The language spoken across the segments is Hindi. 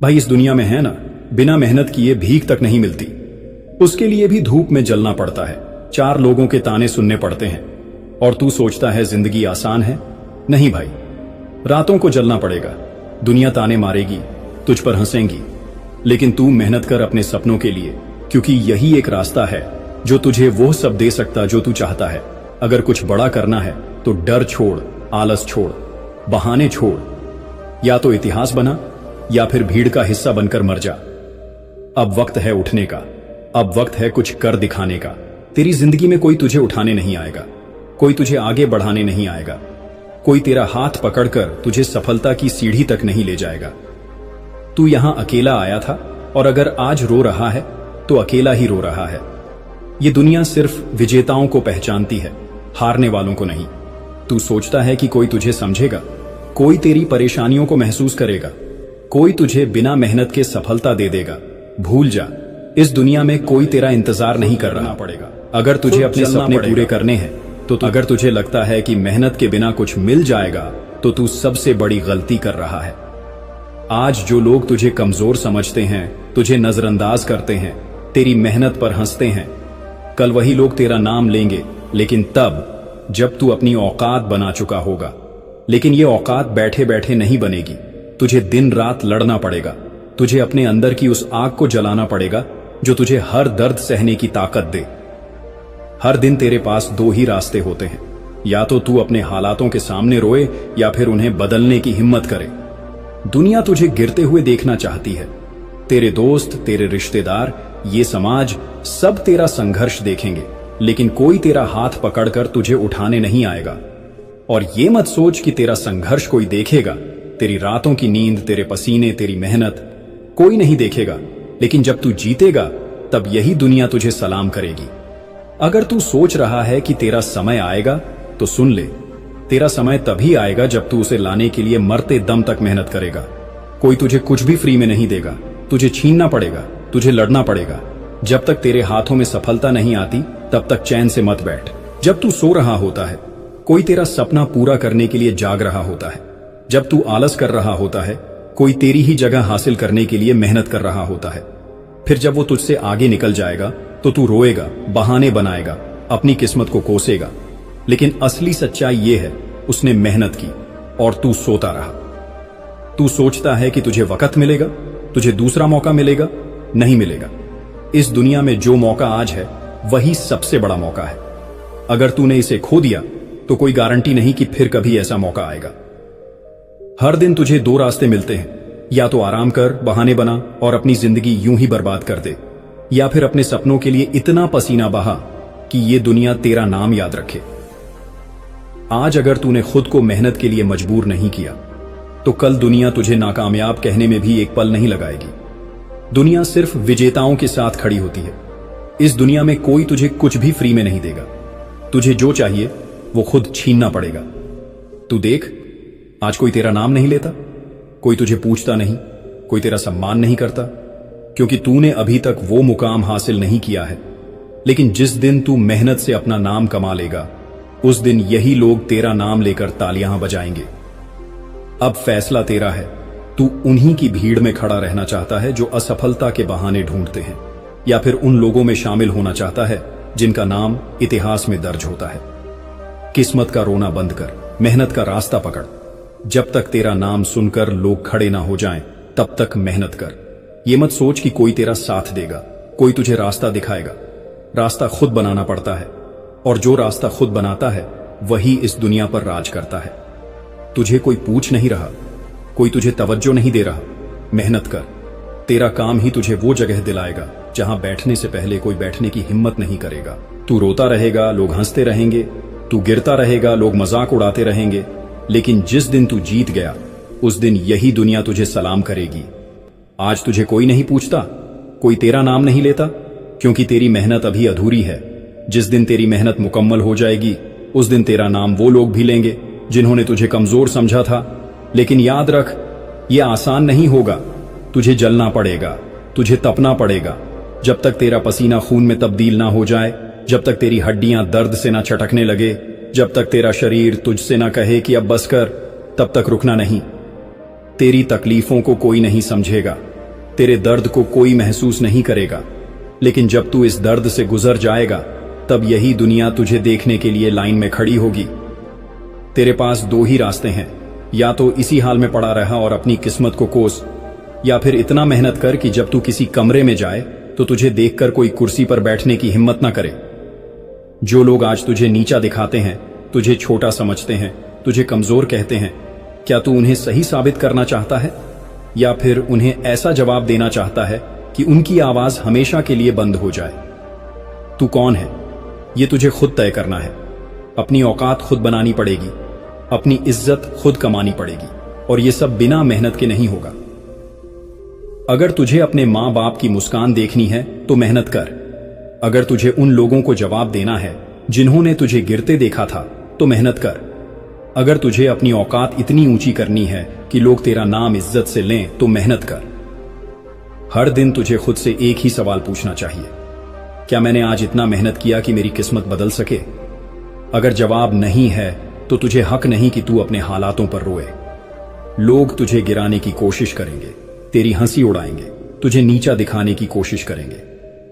भाई इस दुनिया में है ना, बिना मेहनत किए भीख तक नहीं मिलती। उसके लिए भी धूप में जलना पड़ता है, 4 लोगों के ताने सुनने पड़ते हैं। और तू सोचता है जिंदगी आसान है? नहीं भाई, रातों को जलना पड़ेगा। दुनिया ताने मारेगी, तुझ पर हंसेंगी, लेकिन तू मेहनत कर अपने सपनों के लिए, क्योंकि यही एक रास्ता है जो तुझे वो सब दे सकता जो तू चाहता है। अगर कुछ बड़ा करना है तो डर छोड़, आलस छोड़, बहाने छोड़। या तो इतिहास बना या फिर भीड़ का हिस्सा बनकर मर जा। अब वक्त है उठने का, अब वक्त है कुछ कर दिखाने का। तेरी जिंदगी में कोई तुझे उठाने नहीं आएगा, कोई तुझे आगे बढ़ाने नहीं आएगा, कोई तेरा हाथ पकड़कर तुझे सफलता की सीढ़ी तक नहीं ले जाएगा। तू यहां अकेला आया था, और अगर आज रो रहा है तो अकेला ही रो रहा है। ये दुनिया सिर्फ विजेताओं को पहचानती है, हारने वालों को नहीं। तू सोचता है कि कोई तुझे समझेगा, कोई तेरी परेशानियों को महसूस करेगा, कोई तुझे बिना मेहनत के सफलता दे देगा। भूल जा, इस दुनिया में कोई तेरा इंतजार नहीं कर रहा पड़ेगा। अगर तुझे अपने सपने पूरे करने हैं तो अगर तुझे लगता है कि मेहनत के बिना कुछ मिल जाएगा तो तू सबसे बड़ी गलती कर रहा है। आज जो लोग तुझे कमजोर समझते हैं, तुझे नजरअंदाज करते हैं, तेरी मेहनत पर हंसते हैं, कल वही लोग तेरा नाम लेंगे, लेकिन तब जब तू अपनी औकात बना चुका होगा। लेकिन ये औकात बैठे बैठे नहीं बनेगी, तुझे दिन रात लड़ना पड़ेगा। तुझे अपने अंदर की उस आग को जलाना पड़ेगा जो तुझे हर दर्द सहने की ताकत दे। हर दिन तेरे पास 2 ही रास्ते होते हैं, या तो तू अपने हालातों के सामने रोए या फिर उन्हें बदलने की हिम्मत करे। दुनिया तुझे गिरते हुए देखना चाहती है। तेरे दोस्त, तेरे रिश्तेदार, ये समाज सब तेरा संघर्ष देखेंगे, लेकिन कोई तेरा हाथ पकड़कर तुझे उठाने नहीं आएगा। और ये मत सोच कि तेरा संघर्ष कोई देखेगा। तेरी रातों की नींद, तेरे पसीने, तेरी मेहनत कोई नहीं देखेगा, लेकिन जब तू जीतेगा तब यही दुनिया तुझे सलाम करेगी। अगर तू सोच रहा है कि तेरा समय आएगा तो सुन ले, तेरा समय तभी आएगा जब तू उसे लाने के लिए मरते दम तक मेहनत करेगा। कोई तुझे कुछ भी फ्री में नहीं देगा, तुझे छीनना पड़ेगा, तुझे लड़ना पड़ेगा। जब तक तेरे हाथों में सफलता नहीं आती तब तक चैन से मत बैठ। जब तू सो रहा होता है कोई तेरा सपना पूरा करने के लिए जाग रहा होता है। जब तू आलस कर रहा होता है कोई तेरी ही जगह हासिल करने के लिए मेहनत कर रहा होता है। फिर जब वो तुझसे आगे निकल जाएगा तो तू रोएगा, बहाने बनाएगा, अपनी किस्मत को कोसेगा। लेकिन असली सच्चाई ये है, उसने मेहनत की और तू सोता रहा। तू सोचता है कि तुझे वक्त मिलेगा, तुझे दूसरा मौका मिलेगा, नहीं मिलेगा। इस दुनिया में जो मौका आज है वही सबसे बड़ा मौका है। अगर तूने इसे खो दिया तो कोई गारंटी नहीं कि फिर कभी ऐसा मौका आएगा। हर दिन तुझे 2 रास्ते मिलते हैं, या तो आराम कर, बहाने बना और अपनी जिंदगी यूं ही बर्बाद कर दे, या फिर अपने सपनों के लिए इतना पसीना बहा कि ये दुनिया तेरा नाम याद रखे। आज अगर तूने खुद को मेहनत के लिए मजबूर नहीं किया तो कल दुनिया तुझे नाकामयाब कहने में भी एक पल नहीं लगाएगी। दुनिया सिर्फ विजेताओं के साथ खड़ी होती है। इस दुनिया में कोई तुझे कुछ भी फ्री में नहीं देगा। तुझे जो चाहिए वो खुद छीनना पड़ेगा। तू देख, आज कोई तेरा नाम नहीं लेता, कोई तुझे पूछता नहीं, कोई तेरा सम्मान नहीं करता, क्योंकि तूने अभी तक वो मुकाम हासिल नहीं किया है। लेकिन जिस दिन तू मेहनत से अपना नाम कमा लेगा, उस दिन यही लोग तेरा नाम लेकर तालियां बजाएंगे। अब फैसला तेरा है। तू उन्हीं की भीड़ में खड़ा रहना चाहता है जो असफलता के बहाने ढूंढते हैं, या फिर उन लोगों में शामिल होना चाहता है जिनका नाम इतिहास में दर्ज होता है। किस्मत का रोना बंद कर, मेहनत का रास्ता पकड़। जब तक तेरा नाम सुनकर लोग खड़े ना हो जाएं, तब तक मेहनत कर। ये मत सोच कि कोई तेरा साथ देगा, कोई तुझे रास्ता दिखाएगा। रास्ता खुद बनाना पड़ता है, और जो रास्ता खुद बनाता है वही इस दुनिया पर राज करता है। तुझे कोई पूछ नहीं रहा, कोई तुझे तवज्जो नहीं दे रहा। मेहनत कर, तेरा काम ही तुझे वो जगह दिलाएगा जहां बैठने से पहले कोई बैठने की हिम्मत नहीं करेगा। तू रोता रहेगा, लोग हंसते रहेंगे, तू गिरता रहेगा, लोग मजाक उड़ाते रहेंगे, लेकिन जिस दिन तू जीत गया उस दिन यही दुनिया तुझे सलाम करेगी। आज तुझे कोई नहीं पूछता, कोई तेरा नाम नहीं लेता, क्योंकि तेरी मेहनत अभी अधूरी है। जिस दिन तेरी मेहनत मुकम्मल हो जाएगी उस दिन तेरा नाम वो लोग भी लेंगे जिन्होंने तुझे कमजोर समझा था। लेकिन याद रख, यह आसान नहीं होगा। तुझे जलना पड़ेगा, तुझे तपना पड़ेगा। जब तक तेरा पसीना खून में तब्दील ना हो जाए, जब तक तेरी हड्डियां दर्द से ना चटकने लगे, जब तक तेरा शरीर तुझसे ना कहे कि अब बस कर, तब तक रुकना नहीं। तेरी तकलीफों को कोई नहीं समझेगा, तेरे दर्द को कोई महसूस नहीं करेगा, लेकिन जब तू इस दर्द से गुजर जाएगा तब यही दुनिया तुझे देखने के लिए लाइन में खड़ी होगी। तेरे पास दो ही रास्ते हैं, या तो इसी हाल में पड़ा रहा और अपनी किस्मत को कोस, या फिर इतना मेहनत कर कि जब तू किसी कमरे में जाए तो तुझे देखकर कोई कुर्सी पर बैठने की हिम्मत ना करे। जो लोग आज तुझे नीचा दिखाते हैं, तुझे छोटा समझते हैं, तुझे कमजोर कहते हैं, क्या तू उन्हें सही साबित करना चाहता है, या फिर उन्हें ऐसा जवाब देना चाहता है कि उनकी आवाज हमेशा के लिए बंद हो जाए? तू कौन है, यह तुझे खुद तय करना है। अपनी औकात खुद बनानी पड़ेगी, अपनी इज्जत खुद कमानी पड़ेगी, और यह सब बिना मेहनत के नहीं होगा। अगर तुझे अपने मां बाप की मुस्कान देखनी है तो मेहनत कर। अगर तुझे उन लोगों को जवाब देना है जिन्होंने तुझे गिरते देखा था तो मेहनत कर। अगर तुझे अपनी औकात इतनी ऊंची करनी है कि लोग तेरा नाम इज्जत से लें तो मेहनत कर। हर दिन तुझे खुद से एक ही सवाल पूछना चाहिए, क्या मैंने आज इतना मेहनत किया कि मेरी किस्मत बदल सके? अगर जवाब नहीं है तो तुझे हक नहीं कि तू अपने हालातों पर रोए। लोग तुझे गिराने की कोशिश करेंगे, तेरी हंसी उड़ाएंगे, तुझे नीचा दिखाने की कोशिश करेंगे,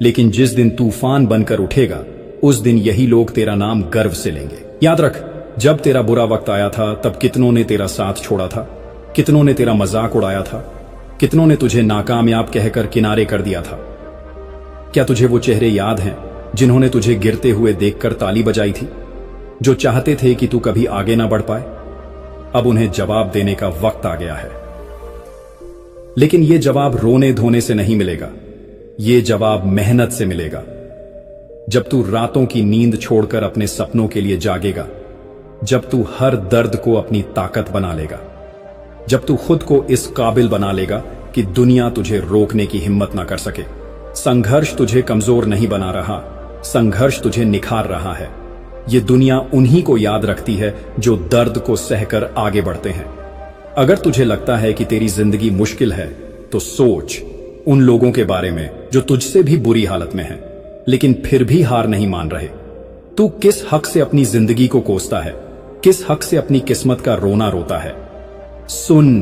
लेकिन जिस दिन तूफान बनकर उठेगा उस दिन यही लोग तेरा नाम गर्व से लेंगे। याद रख, जब तेरा बुरा वक्त आया था तब कितनों ने तेरा साथ छोड़ा था, कितनों ने तेरा मजाक उड़ाया था, कितनों ने तुझे नाकामयाब कहकर किनारे कर दिया था। क्या तुझे वो चेहरे याद हैं जिन्होंने तुझे गिरते हुए देखकर ताली बजाई थी, जो चाहते थे कि तू कभी आगे ना बढ़ पाए? अब उन्हें जवाब देने का वक्त आ गया है, लेकिन यह जवाब रोने धोने से नहीं मिलेगा, यह जवाब मेहनत से मिलेगा। जब तू रातों की नींद छोड़कर अपने सपनों के लिए जागेगा, जब तू हर दर्द को अपनी ताकत बना लेगा, जब तू खुद को इस काबिल बना लेगा कि दुनिया तुझे रोकने की हिम्मत ना कर सके। संघर्ष तुझे कमजोर नहीं बना रहा, संघर्ष तुझे निखार रहा है। यह दुनिया उन्हीं को याद रखती है जो दर्द को सहकर आगे बढ़ते हैं। अगर तुझे लगता है कि तेरी जिंदगी मुश्किल है तो सोच उन लोगों के बारे में जो तुझसे भी बुरी हालत में हैं, लेकिन फिर भी हार नहीं मान रहे। तू किस हक से अपनी जिंदगी को कोसता है, किस हक से अपनी किस्मत का रोना रोता है? सुन,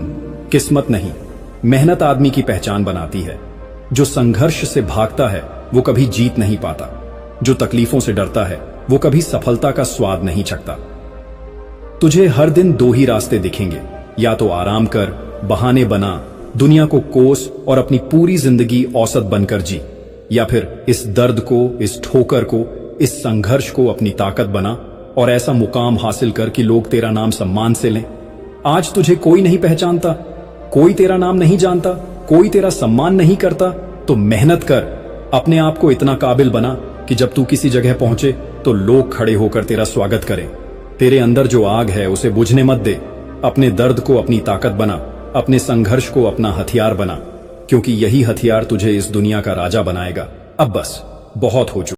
किस्मत नहीं, मेहनत आदमी की पहचान बनाती है। जो संघर्ष से भागता है वो कभी जीत नहीं पाता, जो तकलीफों से डरता है वो कभी सफलता का स्वाद नहीं चखता। तुझे हर दिन दो ही रास्ते दिखेंगे, या तो आराम कर, बहाने बना, दुनिया को कोस और अपनी पूरी जिंदगी औसत बनकर जी, या फिर इस दर्द को, इस ठोकर को, इस संघर्ष को अपनी ताकत बना और ऐसा मुकाम हासिल कर कि लोग तेरा नाम सम्मान से लें। आज तुझे कोई नहीं पहचानता, कोई तेरा नाम नहीं जानता, कोई तेरा सम्मान नहीं करता, तो मेहनत कर, अपने आप को इतना काबिल बना कि जब तू किसी जगह पहुंचे तो लोग खड़े होकर तेरा स्वागत करें। तेरे अंदर जो आग है उसे बुझने मत दे। अपने दर्द को अपनी ताकत बना, अपने संघर्ष को अपना हथियार बना, क्योंकि यही हथियार तुझे इस दुनिया का राजा बनाएगा। अब बस बहुत हो चुका।